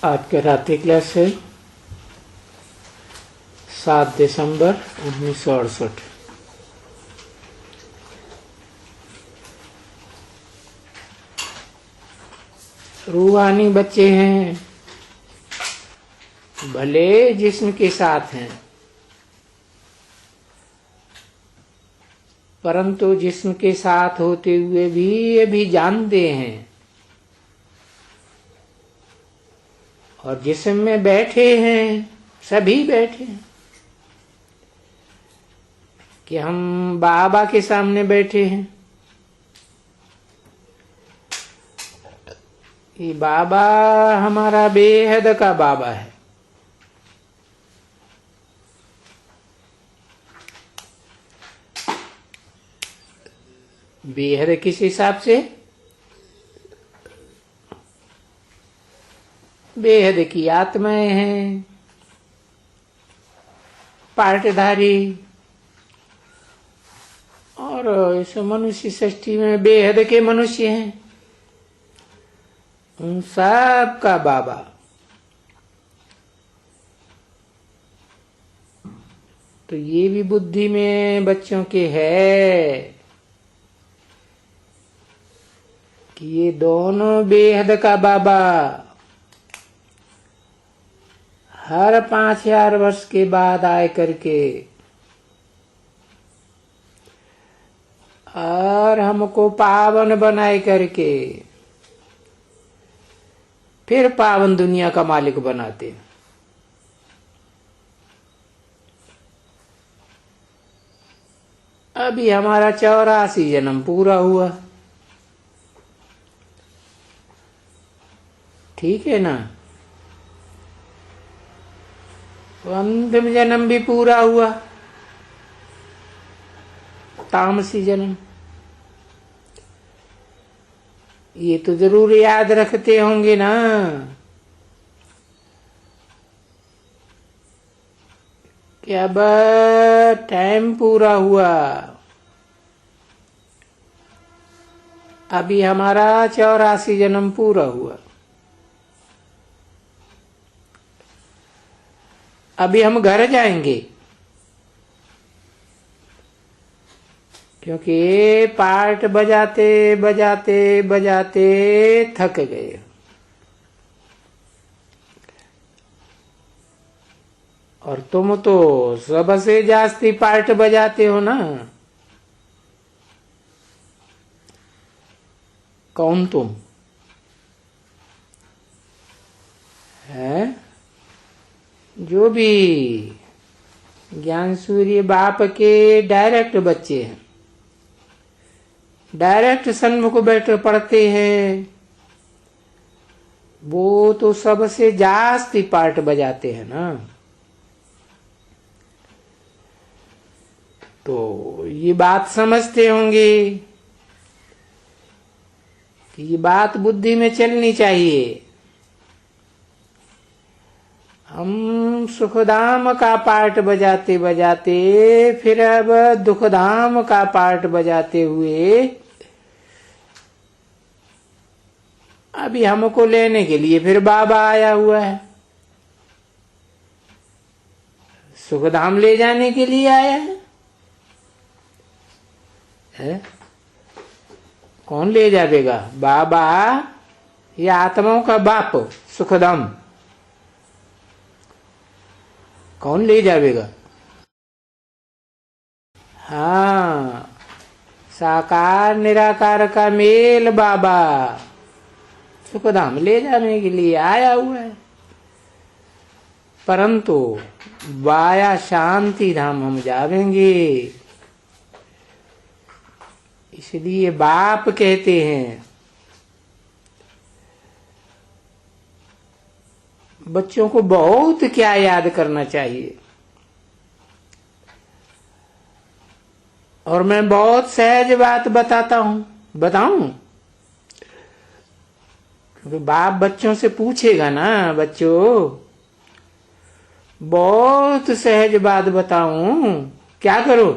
आज का रात्रि क्लास है 7 दिसंबर 1968। रूहानी बच्चे हैं, भले जिस्म के साथ हैं, परंतु जिस्म के साथ होते हुए भी ये भी जानते हैं और जिस्म में बैठे हैं, सभी बैठे हैं कि हम बाबा के सामने बैठे हैं। ये बाबा हमारा बेहद का बाबा है। बेहद किस हिसाब से? बेहद की आत्माएं हैं, पार्टधारी, और इस मनुष्य सृष्टि में बेहद के मनुष्य हैं, उन सब का बाबा। तो ये भी बुद्धि में बच्चों के है कि ये दोनों बेहद का बाबा हर 5000 वर्ष के बाद आए करके और हमको पावन बनाए करके फिर पावन दुनिया का मालिक बनाते। अभी हमारा 84 जन्म पूरा हुआ, ठीक है ना? तो अंतिम जन्म भी पूरा हुआ, तामसी जन्म। ये तो जरूर याद रखते होंगे ना कि अब टाइम पूरा हुआ। अभी हमारा 84 जन्म पूरा हुआ। अभी हम घर जाएंगे क्योंकि पार्ट बजाते बजाते बजाते थक गए। और तुम तो सबसे जास्ती पार्ट बजाते हो ना। कौन तुम है? जो भी ज्ञान सूर्य बाप के डायरेक्ट बच्चे हैं, डायरेक्ट सन्मुख बैठे पढ़ते हैं, वो तो सबसे जास्ती पार्ट बजाते हैं ना। तो ये बात समझते होंगे कि ये बात बुद्धि में चलनी चाहिए। हम सुखधाम का पार्ट बजाते बजाते फिर अब दुखधाम का पार्ट बजाते हुए अभी हमको लेने के लिए फिर बाबा आया हुआ है। सुखधाम ले जाने के लिए आया है? कौन ले जाएगा? बाबा या आत्माओं का बाप सुखधाम? कौन ले जाएगा? हाँ, साकार निराकार का मेल बाबा सुखधाम ले जाने के लिए आया हुआ है। परंतु वाया शांति धाम हम जावेंगे। इसलिए बाप कहते हैं बच्चों को बहुत क्या याद करना चाहिए। और मैं बहुत सहज बात बताता हूं, बताऊं? क्योंकि बाप बच्चों से पूछेगा ना, बच्चों बहुत सहज बात बताऊं, क्या करो?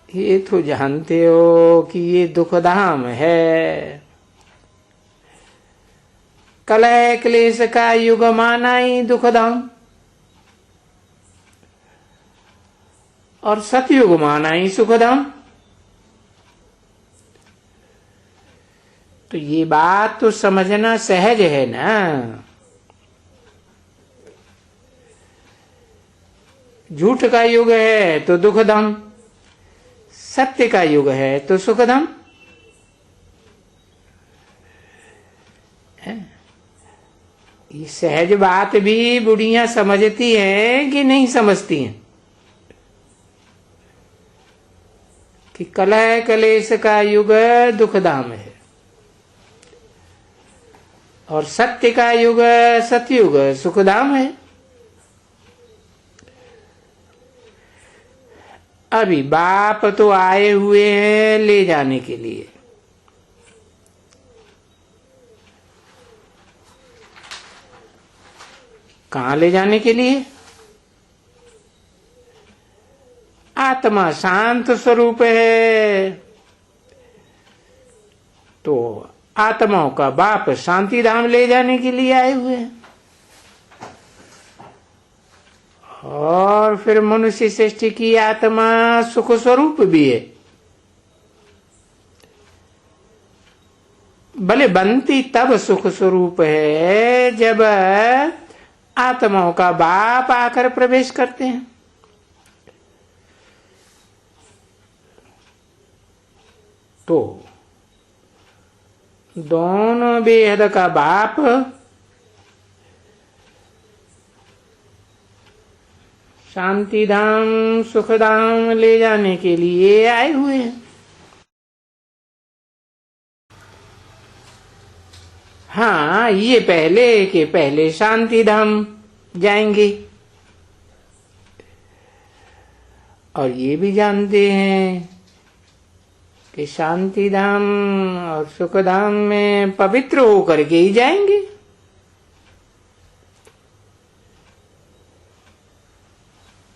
ये तो जानते हो कि ये दुखधाम है, कलह क्लेश का युग मानाई दुखधाम, और सतयुग मानाई सुखधाम। तो ये बात तो समझना सहज है ना। झूठ का युग है तो दुखधाम, सत्य का युग है तो सुखधाम। ये सहज बात भी बुढ़ियां समझती हैं कि नहीं समझती हैं कि कलह कलेश का युग दुखधाम है और सत्य का युग सतयुग सुखधाम है। अभी बाप तो आए हुए हैं ले जाने के लिए, कहां ले जाने के लिए? आत्मा शांत स्वरूप है, तो आत्माओं का बाप शांति धाम ले जाने के लिए आए हुए हैं। और फिर मनुष्य सृष्टि की आत्मा सुख स्वरूप भी है, भले बनती तब सुख स्वरूप है जब आत्माओं का बाप आकर प्रवेश करते हैं। तो दोनों बेहद का बाप शांति धाम सुख धाम ले जाने के लिए आए हुए हैं। हाँ, ये पहले के पहले शांति धाम जाएंगे, और ये भी जानते हैं कि शांति धाम और सुख धाम में पवित्र होकर के ही जाएंगे।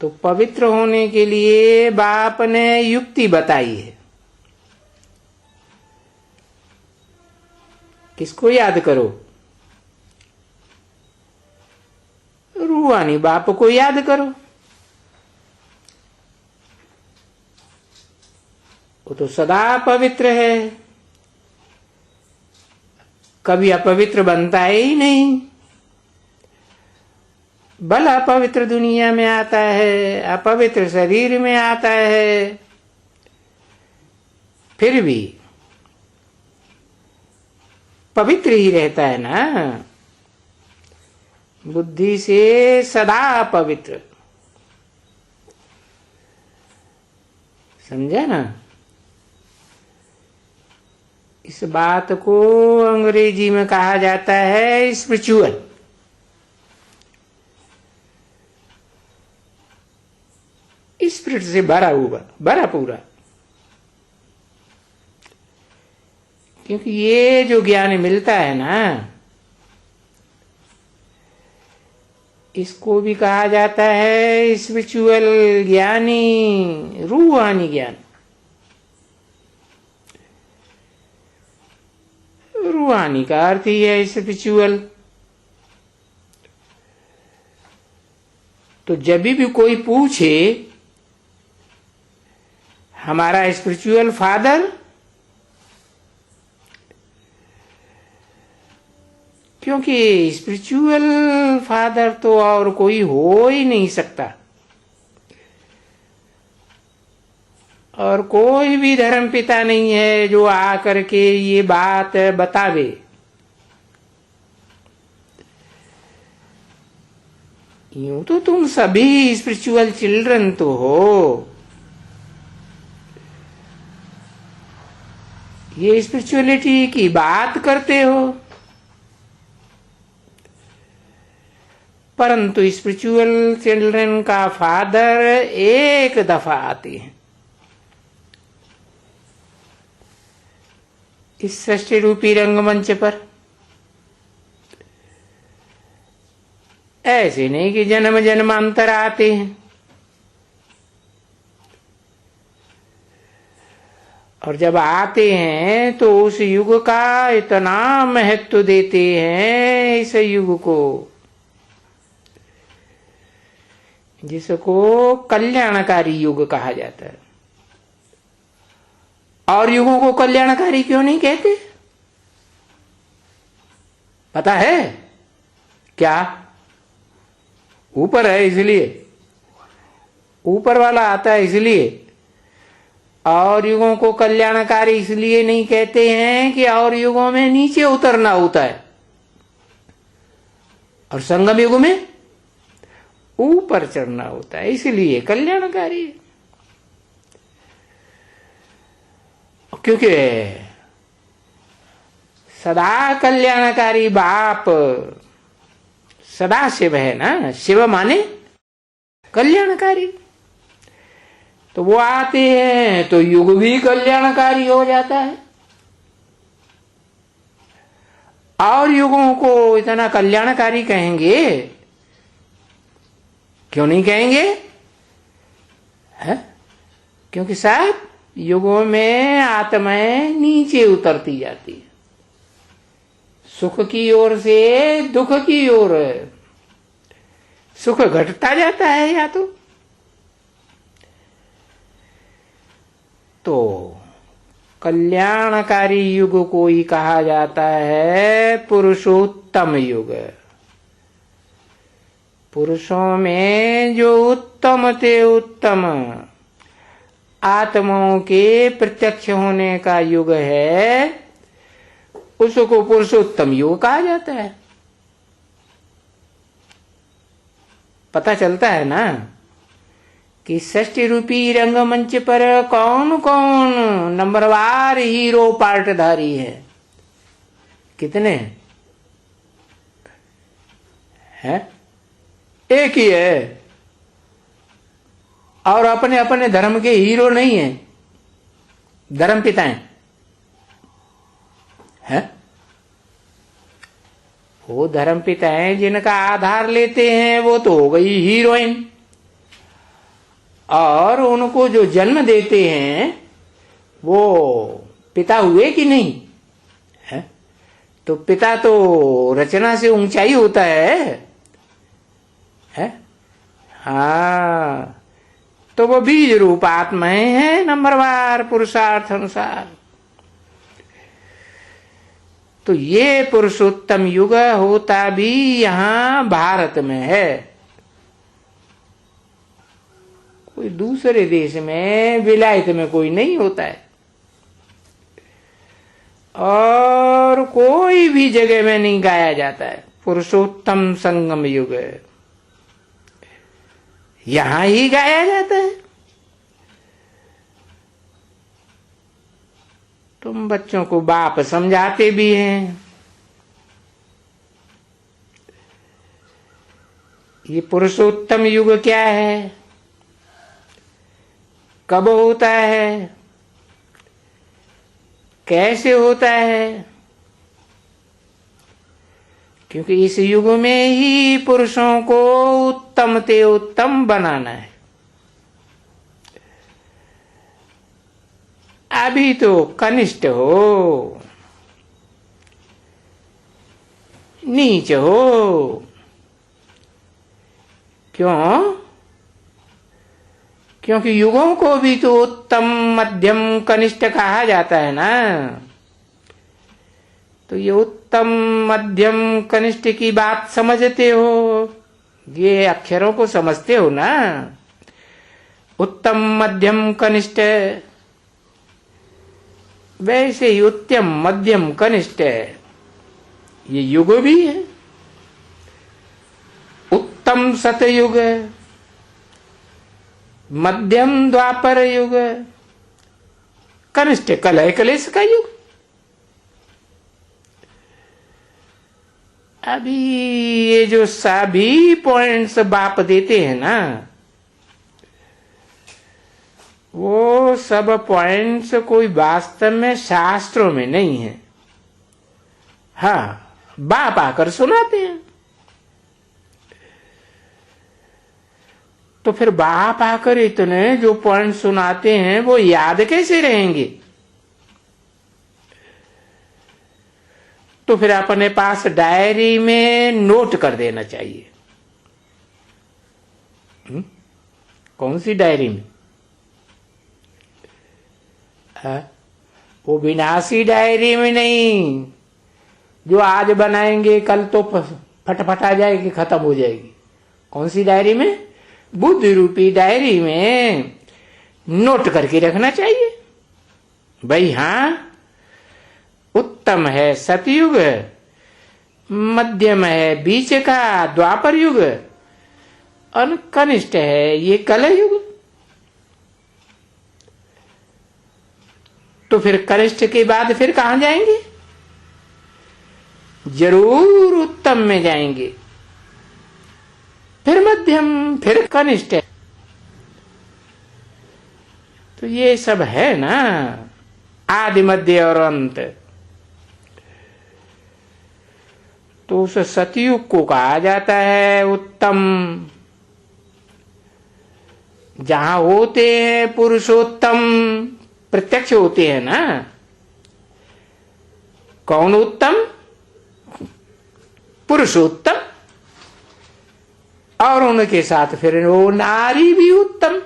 तो पवित्र होने के लिए बाप ने युक्ति बताई है। किसको याद करो? रूहानी बाप को याद करो। वो तो सदा पवित्र है, कभी अपवित्र बनता ही नहीं। बल अपवित्र दुनिया में आता है, अपवित्र शरीर में आता है, फिर भी पवित्र ही रहता है ना। बुद्धि से सदा पवित्र, समझा ना? इस बात को अंग्रेजी में कहा जाता है स्पिरिचुअल। स्पिरिट से भरा हुआ, भरा पूरा। क्योंकि ये जो ज्ञान मिलता है ना, इसको भी कहा जाता है स्पिरिचुअल ज्ञानी, रूहानी ज्ञान। रूहानी का अर्थ ही है स्पिरिचुअल। तो जब भी कोई पूछे हमारा स्पिरिचुअल फादर, क्योंकि स्पिरिचुअल फादर तो और कोई हो ही नहीं सकता, और कोई भी धर्म पिता नहीं है जो आकर के ये बात बतावे। यूं तो तुम सभी स्पिरिचुअल चिल्ड्रन तो हो। ये स्पिरिचुअलिटी की बात करते हो, परंतु स्पिरिचुअल चिल्ड्रन का फादर एक दफा आते हैं इस सृष्टि रूपी रंगमंच पर। ऐसे नहीं कि जन्म जन्मांतर आते हैं, और जब आते हैं तो उस युग का इतना महत्व देते हैं, इस युग को, जिसको कल्याणकारी युग कहा जाता है। और युगों को कल्याणकारी क्यों नहीं कहते? पता है क्या? ऊपर है इसलिए, ऊपर वाला आता है इसलिए। और युगों को कल्याणकारी इसलिए नहीं कहते हैं कि और युगों में नीचे उतरना होता है, और संगम युग में ऊपर चढ़ना होता है, इसलिए कल्याणकारी है। क्योंकि सदा कल्याणकारी बाप सदा शिव है ना, शिव माने कल्याणकारी। तो वो आते हैं तो युग भी कल्याणकारी हो जाता है। और युगों को इतना कल्याणकारी कहेंगे, क्यों नहीं कहेंगे? है? क्योंकि सब युगों में आत्माएं नीचे उतरती जाती है, सुख की ओर से दुख की ओर। सुख घटता जाता है या तो कल्याणकारी युग को ही कहा जाता है पुरुषोत्तम युग। पुरुषों में जो उत्तम ते उत्तम आत्माओं के प्रत्यक्ष होने का युग है, उसको पुरुषोत्तम युग कहा जाता है। पता चलता है ना कि षष्ठी रूपी रंगमंच पर कौन कौन नंबरवार हीरो पार्टधारी है? कितने हैं? एक ही है, और अपने अपने धर्म के हीरो नहीं है, धर्म पिता हैं। वो धर्म पिता हैं जिनका आधार लेते हैं, वो तो हो गई हीरोइन। और उनको जो जन्म देते हैं वो पिता हुए कि नहीं है? तो पिता तो रचना से ऊंचाई होता है? हाँ, तो वो बीज रूप आत्माएं हैं नंबरवार पुरुषार्थ अनुसार। तो ये पुरुषोत्तम युग होता भी यहां भारत में है, कोई दूसरे देश में विलायत में कोई नहीं होता है, और कोई भी जगह में नहीं गाया जाता है पुरुषोत्तम संगम युग। यहां ही गाया जाता है। तुम बच्चों को बाप समझाते भी हैं, ये पुरुषोत्तम युग क्या है, कब होता है, कैसे होता है? क्योंकि इस युग में ही पुरुषों को उत्तम ते उत्तम बनाना है। अभी तो कनिष्ठ हो, नीच हो। क्यों? क्योंकि युगों को भी तो उत्तम मध्यम कनिष्ठ कहा जाता है ना। तो ये उत्तम मध्यम कनिष्ठ की बात समझते हो, ये अक्षरों को समझते हो ना? उत्तम मध्यम कनिष्ठ, वैसे ही उत्तम मध्यम कनिष्ठ ये युग भी है। उत्तम सतयुग, मध्यम द्वापर युग, कनिष्ठ कलह कलेश का युग। अभी ये जो सभी पॉइंट्स बाप देते हैं ना, वो सब पॉइंट्स कोई वास्तव में शास्त्रों में नहीं है। हाँ, बाप आकर सुनाते हैं। तो फिर बाप आकर इतने जो पॉइंट सुनाते हैं वो याद कैसे रहेंगे? तो फिर अपने पास डायरी में नोट कर देना चाहिए। कौन सी डायरी में? वो विनाशी डायरी में नहीं, जो आज बनाएंगे कल तो फटफट आ जाएगी, खत्म हो जाएगी। कौन सी डायरी में? बुद्धि रूपी डायरी में नोट करके रखना चाहिए। भाई हाँ, उत्तम है सतयुग, मध्यम है बीच का द्वापर युग, और कनिष्ठ है ये कलयुग। तो फिर कनिष्ठ के बाद फिर कहां जाएंगे? जरूर उत्तम में जाएंगे, फिर मध्यम, फिर कनिष्ठ। तो ये सब है ना, आदि मध्य और अंत। तो उस सतयुग को कहा जाता है उत्तम, जहां होते हैं पुरुषोत्तम, प्रत्यक्ष होते हैं ना। कौन उत्तम? पुरुषोत्तम, और उनके साथ फिर वो नारी भी उत्तम,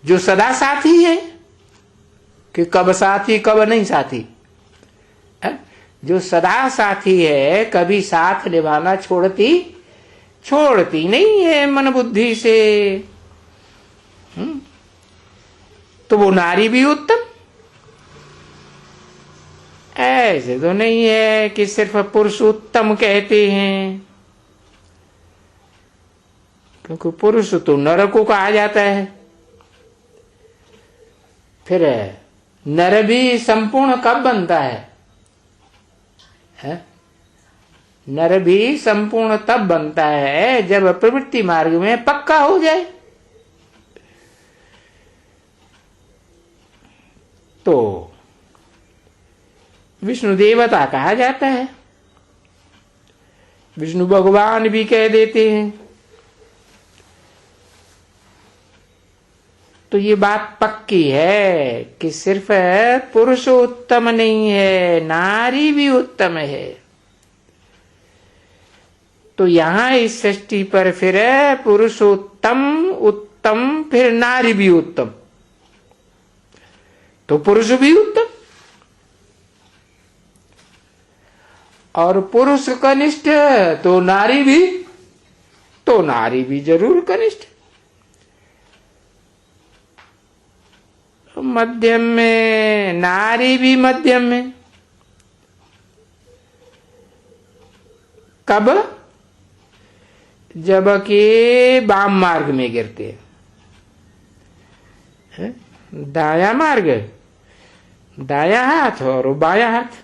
जो सदा साथी है, कि कब साथी कब नहीं साथी है? जो सदा साथी है, कभी साथ निभाना छोड़ती नहीं है मन बुद्धि से। तो वो नारी भी उत्तम। ऐसे तो नहीं है कि सिर्फ पुरुष उत्तम कहते हैं, क्योंकि पुरुष तो नर को कहा जाता है। फिर नर भी संपूर्ण कब बनता है? नर भी संपूर्ण तब बनता है जब प्रवृत्ति मार्ग में पक्का हो जाए। तो विष्णु देवता कहा जाता है, विष्णु भगवान भी कह देते हैं। तो ये बात पक्की है कि सिर्फ पुरुष उत्तम नहीं है, नारी भी उत्तम है। तो यहां इस सृष्टि पर फिर पुरुष उत्तम, फिर नारी भी उत्तम, तो पुरुष भी उत्तम और पुरुष कनिष्ठ, तो नारी भी जरूर कनिष्ठ। मध्यम में, नारी भी मध्यम में। कब? जबकि वाम मार्ग में गिरते हैं। दाया मार्ग, दाया हाथ और बाया हाथ।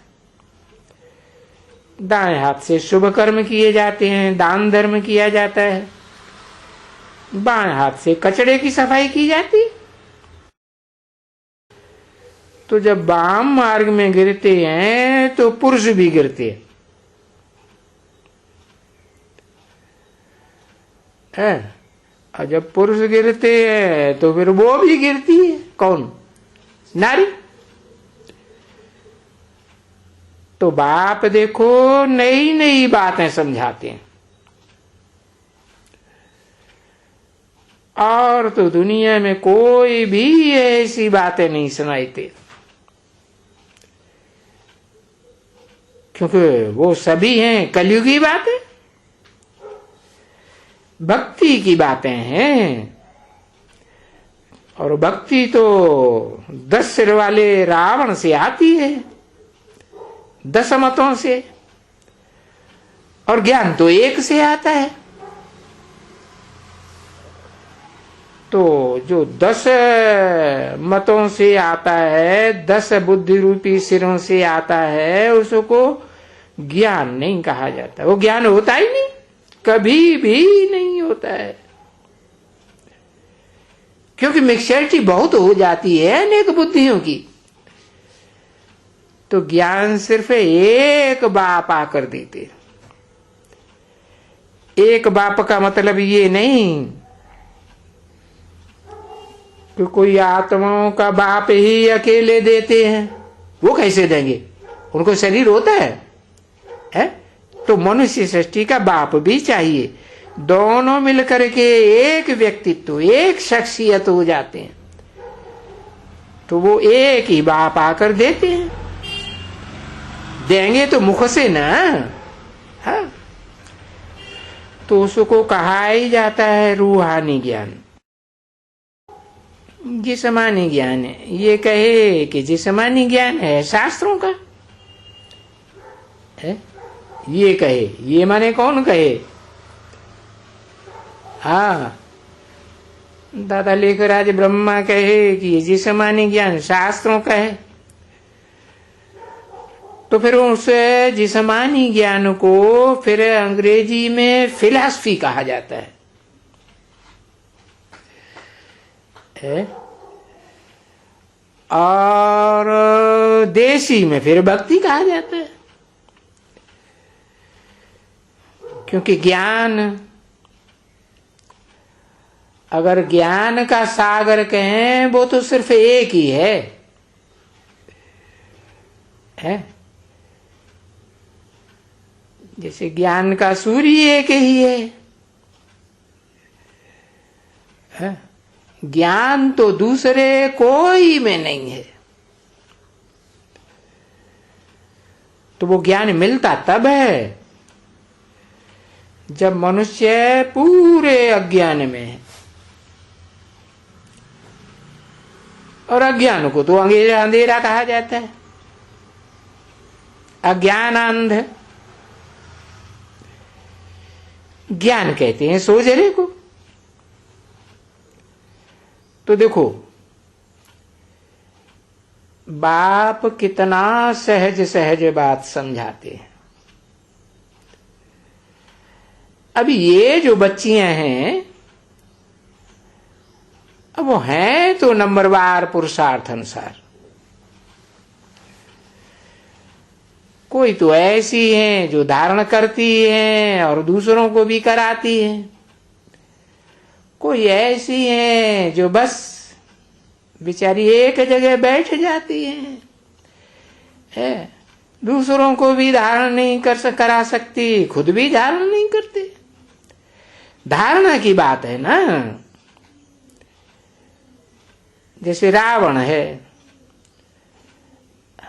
दाएं हाथ से शुभ कर्म किए जाते हैं, दान धर्म किया जाता है। बाएं हाथ से कचड़े की सफाई की जाती है। तो जब वाम मार्ग में गिरते हैं तो पुरुष भी गिरते हैं। और जब पुरुष गिरते हैं तो फिर वो भी गिरती है। कौन? नारी। तो बाप देखो नई नई बातें समझाते हैं, और तो दुनिया में कोई भी ऐसी बातें नहीं सुनाते, क्योंकि वो सभी हैं कलयुगी बातें, भक्ति की बातें हैं। और भक्ति तो 10 सिर वाले रावण से आती है, 10 मतों से, और ज्ञान तो एक से आता है। तो जो 10 मतों से आता है, 10 बुद्धि रूपी सिरों से आता है, उसको ज्ञान नहीं कहा जाता। वो ज्ञान होता ही नहीं, कभी भी नहीं होता है, क्योंकि मिक्सचरिटी बहुत हो जाती है अनेक बुद्धियों की। तो ज्ञान सिर्फ एक बाप आकर देते। एक बाप का मतलब ये नहीं कि कोई आत्माओं का बाप ही अकेले देते हैं। वो कैसे देंगे? उनको शरीर होता है? तो मनुष्य सृष्टि का बाप भी चाहिए। दोनों मिलकर के एक व्यक्तित्व, एक शख्सियत हो जाते हैं, तो वो एक ही बाप आकर देते हैं। देंगे तो मुख से ना, हाँ? तो उसको कहा ही जाता है रूहानी ज्ञान, जिस्मानी ज्ञान है। ये कहे कि जिस्मानी ज्ञान है शास्त्रों का है, ये कहे, ये माने कौन कहे? हाँ, दादा लेखराज ब्रह्मा कहे कि ये जिस्मानी ज्ञान शास्त्रों का है, तो फिर उस जिस्मानी ज्ञान को फिर अंग्रेजी में फिलॉसफी कहा जाता है? और देसी में फिर भक्ति कहा जाता है। क्योंकि ज्ञान, अगर ज्ञान का सागर कहें, वो तो सिर्फ एक ही है? जैसे ज्ञान का सूर्य एक ही है? ज्ञान तो दूसरे कोई में नहीं है। तो वो ज्ञान मिलता तब है जब मनुष्य पूरे अज्ञान में है। और अज्ञान को तो अंधेरा कहा जाता है, अज्ञान अंध। ज्ञान कहते हैं सोजरे को। तो देखो बाप कितना सहज सहज बात समझाते हैं। अभी ये जो बच्चियां हैं, अब वो हैं तो नंबरवार पुरुषार्थ अनुसार। कोई तो ऐसी हैं जो धारण करती हैं और दूसरों को भी कराती हैं। कोई ऐसी हैं जो बस बेचारी एक जगह बैठ जाती हैं, दूसरों को भी धारण नहीं करा सकती, खुद भी धारण नहीं करते। धारणा की बात है ना। जैसे रावण है,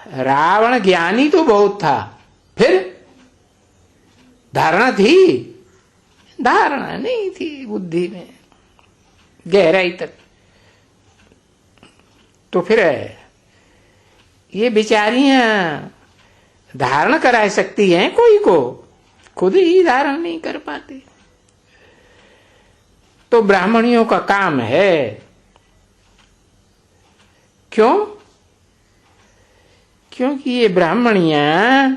रावण ज्ञानी तो बहुत था, फिर धारणा थी? धारणा नहीं थी बुद्धि में गहराई तक। तो फिर ये बेचारियां धारण करा सकती हैं कोई को, खुद ही धारण नहीं कर पाती। तो ब्राह्मणियों का काम है। क्यों? क्योंकि ये ब्राह्मणियां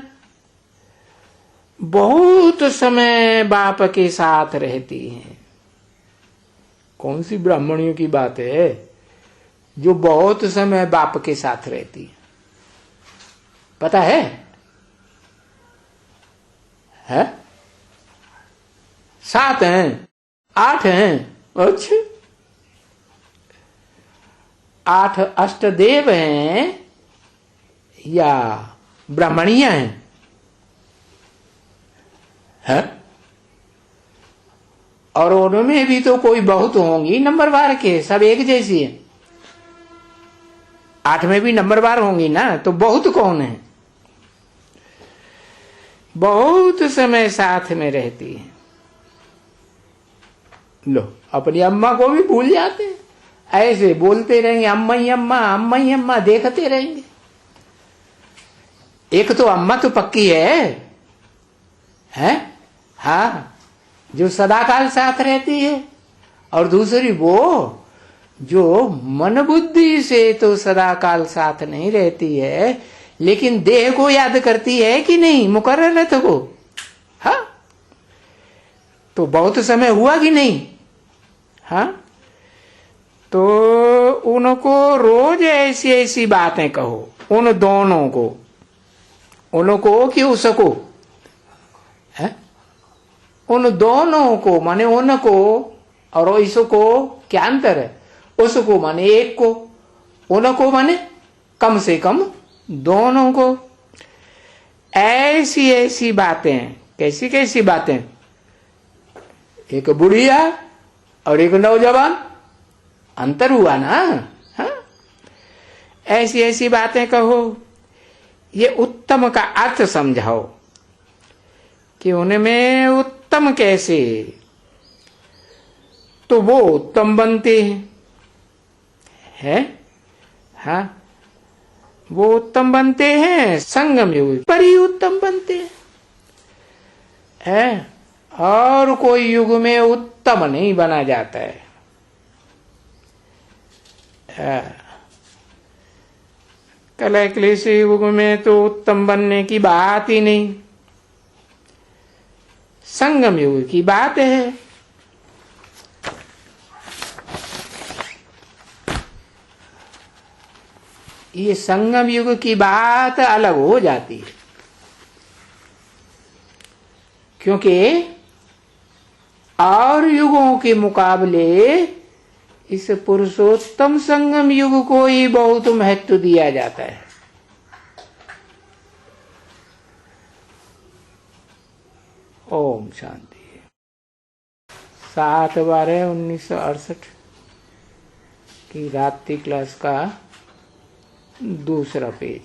बहुत समय बाप के साथ रहती हैं। कौन सी ब्राह्मणियों की बात है जो बहुत समय बाप के साथ रहती है? पता है? 7 हैं, 8 हैं। अच्छा, 8 अष्टदेव हैं या ब्राह्मणियां हैं? और उनमें भी तो कोई बहुत होंगी नंबरवार के, सब एक जैसी है। 8 में भी नंबरवार होंगी ना, तो बहुत कौन है? बहुत समय साथ में रहती है। लो, अपनी अम्मा को भी भूल जाते हैं, ऐसे बोलते रहेंगे अम्मा ही अम्मा, अम्मा ही अम्मा, देखते रहेंगे। एक तो अम्मा तो पक्की है? हाँ, जो सदाकाल साथ रहती है, और दूसरी वो जो मन बुद्धि से तो सदाकाल साथ नहीं रहती है, लेकिन देह को याद करती है कि नहीं, मुकर्ररत को। हाँ, तो बहुत समय हुआ कि नहीं? हाँ, तो उनको रोज ऐसी ऐसी बातें कहो, उन दोनों को, उनको कि उसको, उन दोनों को माने उनको और इसको क्या अंतर है? उसको माने एक को, उनको माने कम से कम दोनों को। ऐसी ऐसी बातें, कैसी कैसी बातें, एक बुढ़िया और एक नौजवान, अंतर हुआ ना। हाँ? ऐसी ऐसी बातें कहो, ये उत्तम का अर्थ समझाओ कि उनमें उत्तम कैसे, तो वो उत्तम बनते हैं। हाँ, वो उत्तम बनते हैं, संगम युग पर ही उत्तम बनते हैं। और कोई युग में उत्तम नहीं बना जाता है। कलह क्लेश युग में तो उत्तम बनने की बात ही नहीं, संगम युग की बात है। ये संगम युग की बात अलग हो जाती है, क्योंकि और युगों के मुकाबले इस पुरुषोत्तम संगम युग को ही बहुत महत्व दिया जाता है। ओम शांति। 7/12/1968 की रात्रि क्लास का दूसरा पेज।